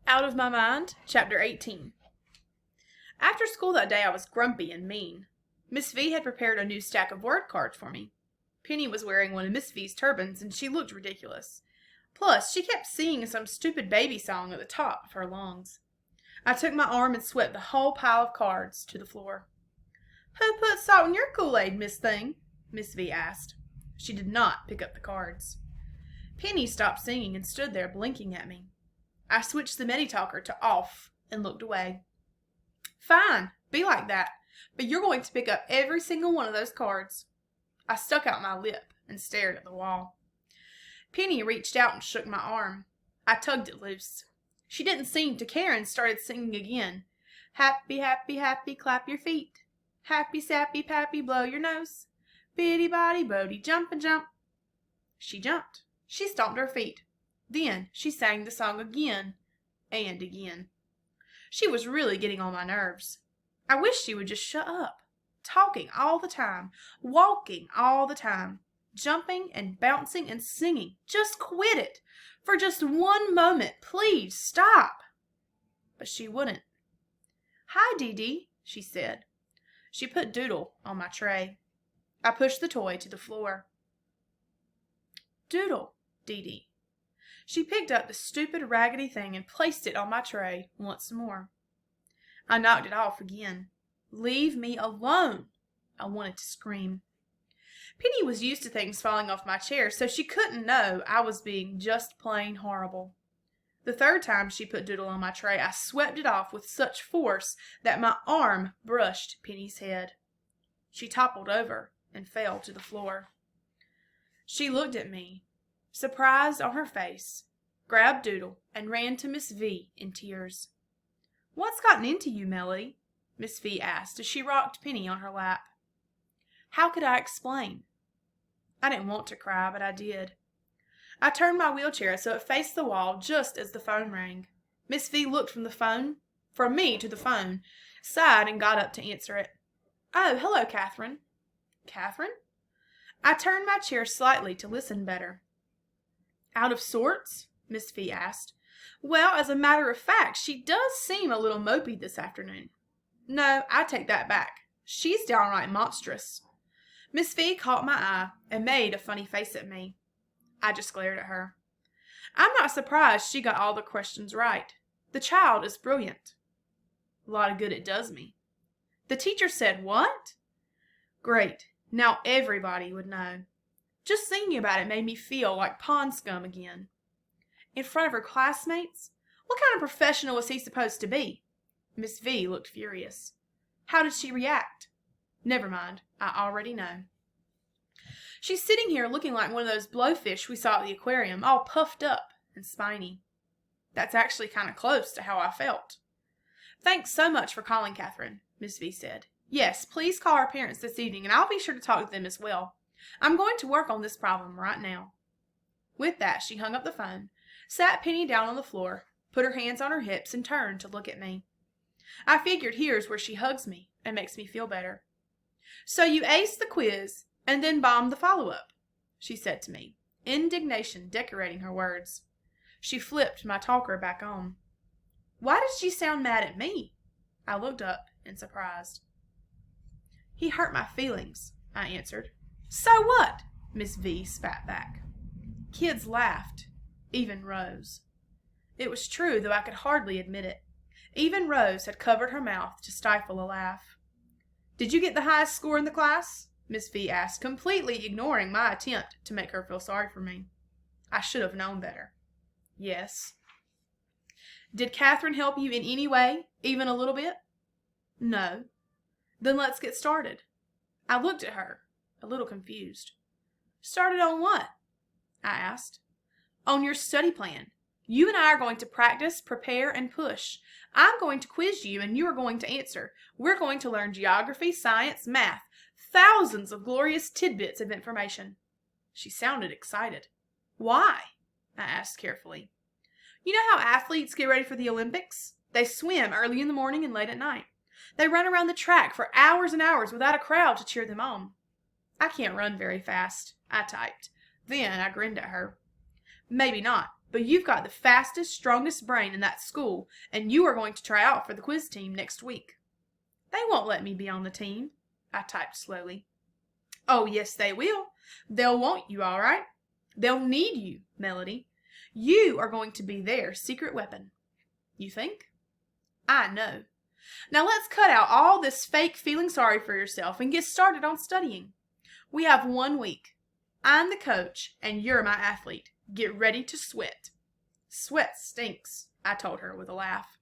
Out of My Mind, Chapter 18. After school that day I was grumpy and mean. Miss V had prepared a new stack of word cards for me. Penny was wearing one of Miss V's turbans and she looked ridiculous. Plus, she kept singing some stupid baby song at the top of her lungs. I took my arm and swept the whole pile of cards to the floor. "Who put salt in your Kool-Aid, Miss Thing?" Miss V asked. She did not pick up the cards. Penny stopped singing and stood there blinking at me. I switched the Medi-Talker to off and looked away. "Fine, be like that, but you're going to pick up every single one of those cards." I stuck out my lip and stared at the wall. Penny reached out and shook my arm. I tugged it loose. She didn't seem to care and started singing again. "Happy, happy, happy, clap your feet. Happy, sappy, pappy, blow your nose. Bitty body bodie, jump and jump." She jumped. She stomped her feet. Then she sang the song again and again. She was really getting on my nerves. I wished she would just shut up. Talking all the time, walking all the time, jumping and bouncing and singing. Just quit it. For just one moment, please stop. But she wouldn't. "Hi, Dee Dee," she said. She put Doodle on my tray. I pushed the toy to the floor. "Doodle, Dee Dee." She picked up the stupid raggedy thing and placed it on my tray once more. I knocked it off again. "Leave me alone!" I wanted to scream. Penny was used to things falling off my chair, so she couldn't know I was being just plain horrible. The third time she put Doodle on my tray, I swept it off with such force that my arm brushed Penny's head. She toppled over and fell to the floor. She looked at me, surprise on her face, grabbed Doodle, and ran to Miss V in tears. "What's gotten into you, Melody?" Miss V asked as she rocked Penny on her lap. How could I explain? I didn't want to cry, but I did. I turned my wheelchair so it faced the wall just as the phone rang. Miss V looked from me to the phone, sighed and got up to answer it. "Oh, hello, Catherine." "Catherine?" I turned my chair slightly to listen better. "Out of sorts?" Miss V asked. "Well, as a matter of fact, she does seem a little mopey this afternoon." "No, I take that back. She's downright monstrous." Miss V caught my eye and made a funny face at me. I just glared at her. I'm not surprised she got all the questions right. The child is brilliant. A lot of good it does me. The teacher said what? Great. Now everybody would know. Just thinking about it made me feel like pond scum again. In front of her classmates? What kind of professional was he supposed to be? Miss V looked furious. How did she react? Never mind, I already know. She's sitting here looking like one of those blowfish we saw at the aquarium, all puffed up and spiny. That's actually kind of close to how I felt. "Thanks so much for calling, Catherine," Miss V said. "Yes, please call our parents this evening, and I'll be sure to talk to them as well. I'm going to work on this problem right now." With that, she hung up the phone, sat Penny down on the floor, put her hands on her hips, and turned to look at me. I figured here's where she hugs me and makes me feel better. "So you aced the quiz and then bombed the follow-up," she said to me, indignation decorating her words. She flipped my talker back on. "Why did she sound mad at me?" I looked up in surprise. "He hurt my feelings," I answered. "So what?" Miss V spat back. Kids laughed, even Rose. It was true, though I could hardly admit it. Even Rose had covered her mouth to stifle a laugh. "Did you get the highest score in the class?" Miss V asked, completely ignoring my attempt to make her feel sorry for me. I should have known better. "Yes." "Did Catherine help you in any way, even a little bit?" "No." "Then let's get started." I looked at her, a little confused. "Started on what?" I asked. "On your study plan. You and I are going to practice, prepare, and push. I'm going to quiz you, and you are going to answer. We're going to learn geography, science, math, thousands of glorious tidbits of information." She sounded excited. "Why?" I asked carefully. "You know how athletes get ready for the Olympics? They swim early in the morning and late at night. They run around the track for hours and hours without a crowd to cheer them on." "I can't run very fast," I typed. Then I grinned at her. "Maybe not, But you've got the fastest, strongest brain in that school, and you are going to try out for the quiz team next week. They won't let me be on the team, I typed slowly. Oh, yes, they will. They'll want you, all right. They'll need you, Melody. You are going to be their secret weapon. You think? I know. Now let's cut out all this fake feeling sorry for yourself and get started on studying. We have 1 week. I'm the coach, and you're my athlete. Get ready to sweat. Sweat stinks, I told her with a laugh.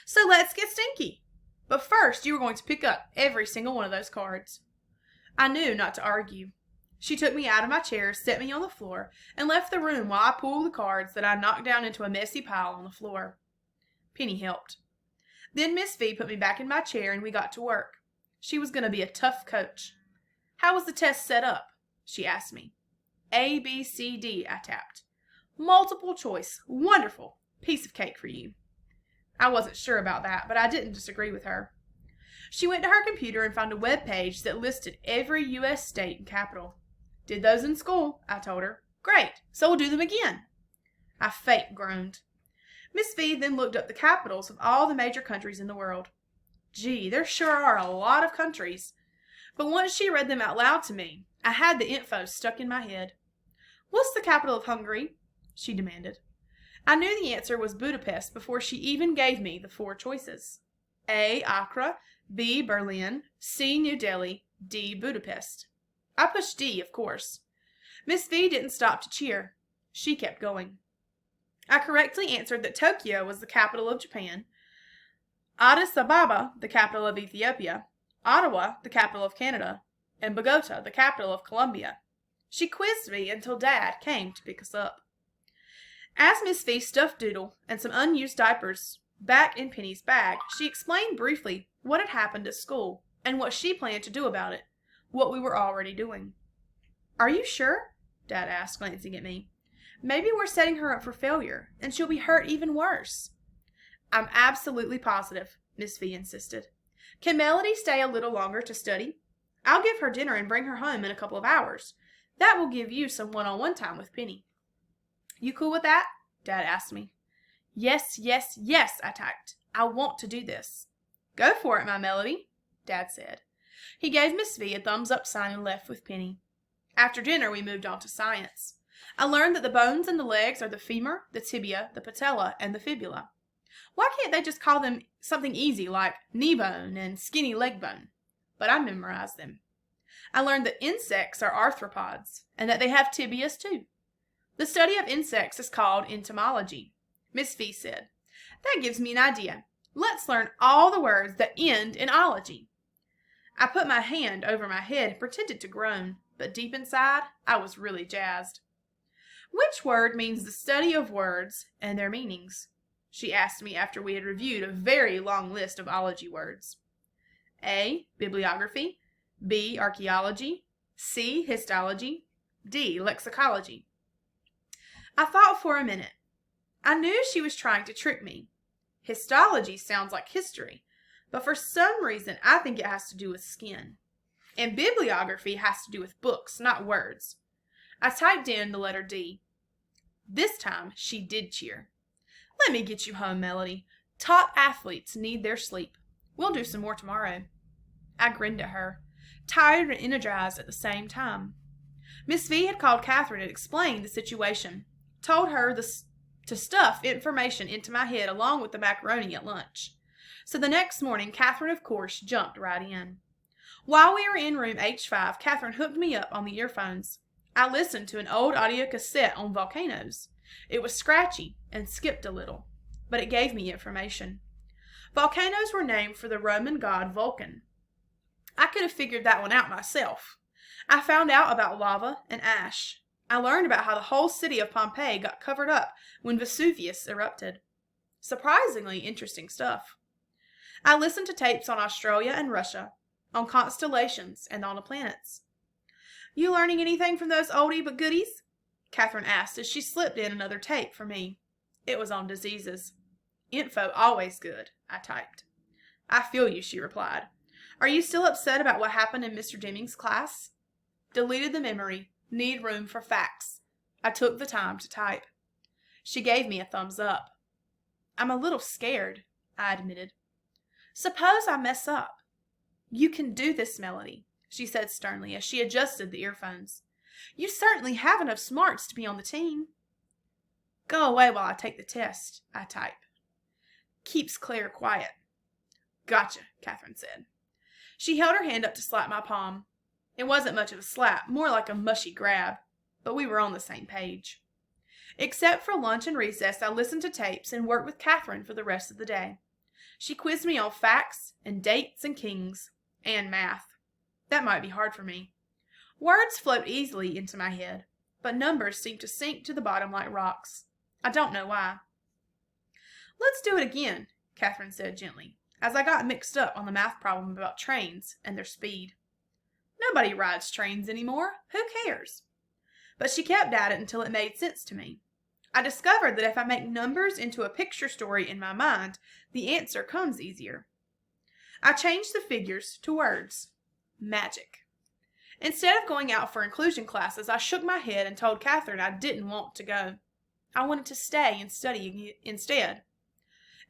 So let's get stinky. But first, you are going to pick up every single one of those cards. I knew not to argue. She took me out of my chair, set me on the floor, and left the room while I pulled the cards that I knocked down into a messy pile on the floor. Penny helped. Then Miss V put me back in my chair and we got to work. She was going to be a tough coach. How was the test set up? She asked me. A, B, C, D, I tapped. Multiple choice. Wonderful. Piece of cake for you. I wasn't sure about that, but I didn't disagree with her. She went to her computer and found a web page that listed every U.S. state and capital. Did those in school, I told her. Great, so we'll do them again. I fake groaned. Miss V then looked up the capitals of all the major countries in the world. Gee, there sure are a lot of countries. But once she read them out loud to me, I had the info stuck in my head. What's the capital of Hungary? She demanded. I knew the answer was Budapest before she even gave me the 4 choices. A, Accra, B, Berlin, C, New Delhi, D, Budapest. I pushed D, of course. Miss V didn't stop to cheer. She kept going. I correctly answered that Tokyo was the capital of Japan, Addis Ababa, the capital of Ethiopia, Ottawa, the capital of Canada, and Bogota, the capital of Colombia. She quizzed me until Dad came to pick us up. As Miss V stuffed Doodle and some unused diapers back in Penny's bag, she explained briefly what had happened at school and what she planned to do about it, what we were already doing. Are you sure? Dad asked, glancing at me. Maybe we're setting her up for failure, and she'll be hurt even worse. I'm absolutely positive, Miss V insisted. Can Melody stay a little longer to study? I'll give her dinner and bring her home in a couple of hours. That will give you some one-on-one time with Penny. You cool with that? Dad asked me. Yes, yes, yes, I typed. I want to do this. Go for it, my Melody, Dad said. He gave Miss V a thumbs-up sign and left with Penny. After dinner, we moved on to science. I learned that the bones in the legs are the femur, the tibia, the patella, and the fibula. Why can't they just call them something easy like knee bone and skinny leg bone? But I memorized them. I learned that insects are arthropods and that they have tibias too. The study of insects is called entomology. Miss V said, that gives me an idea. Let's learn all the words that end in ology. I put my hand over my head and pretended to groan, but deep inside, I was really jazzed. Which word means the study of words and their meanings? She asked me after we had reviewed a very long list of ology words. A, bibliography, B, archaeology, C, histology, D, lexicology. I thought for a minute. I knew she was trying to trick me. Histology sounds like history, but for some reason I think it has to do with skin. And bibliography has to do with books, not words. I typed in the letter D. This time she did cheer. Let me get you home, Melody. Top athletes need their sleep. We'll do some more tomorrow. I grinned at her, tired and energized at the same time. Miss V had called Catherine and explained the situation, told her to stuff information into my head along with the macaroni at lunch. So the next morning, Catherine, of course, jumped right in. While we were in room H5, Catherine hooked me up on the earphones. I listened to an old audio cassette on volcanoes. It was scratchy and skipped a little, but it gave me information. Volcanoes were named for the Roman god Vulcan. I could have figured that one out myself. I found out about lava and ash. I learned about how the whole city of Pompeii got covered up when Vesuvius erupted. Surprisingly interesting stuff. I listened to tapes on Australia and Russia, on constellations, and on the planets. You learning anything from those oldie but goodies? Catherine asked as she slipped in another tape for me. It was on diseases. Info always good, I typed. I feel you, she replied. Are you still upset about what happened in Mr. Deming's class? Deleted the memory. Need room for facts. I took the time to type. She gave me a thumbs up. I'm a little scared, I admitted. Suppose I mess up. You can do this, Melody, she said sternly as she adjusted the earphones. You certainly have enough smarts to be on the team. Go away while I take the test, I type. Keeps Claire quiet. Gotcha, Catherine said. She held her hand up to slap my palm. It wasn't much of a slap, more like a mushy grab, but we were on the same page. Except for lunch and recess, I listened to tapes and worked with Catherine for the rest of the day. She quizzed me on facts and dates and kings and math. That might be hard for me. Words float easily into my head, but numbers seem to sink to the bottom like rocks. I don't know why. Let's do it again, Catherine said gently, as I got mixed up on the math problem about trains and their speed. Nobody rides trains anymore. Who cares? But she kept at it until it made sense to me. I discovered that if I make numbers into a picture story in my mind, the answer comes easier. I changed the figures to words. Magic. Instead of going out for inclusion classes, I shook my head and told Catherine I didn't want to go. I wanted to stay and study instead.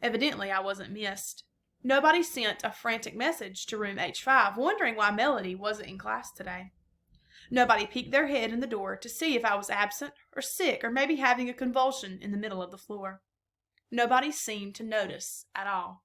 Evidently, I wasn't missed. Nobody sent a frantic message to room H5 wondering why Melody wasn't in class today. Nobody peeked their head in the door to see if I was absent or sick or maybe having a convulsion in the middle of the floor. Nobody seemed to notice at all.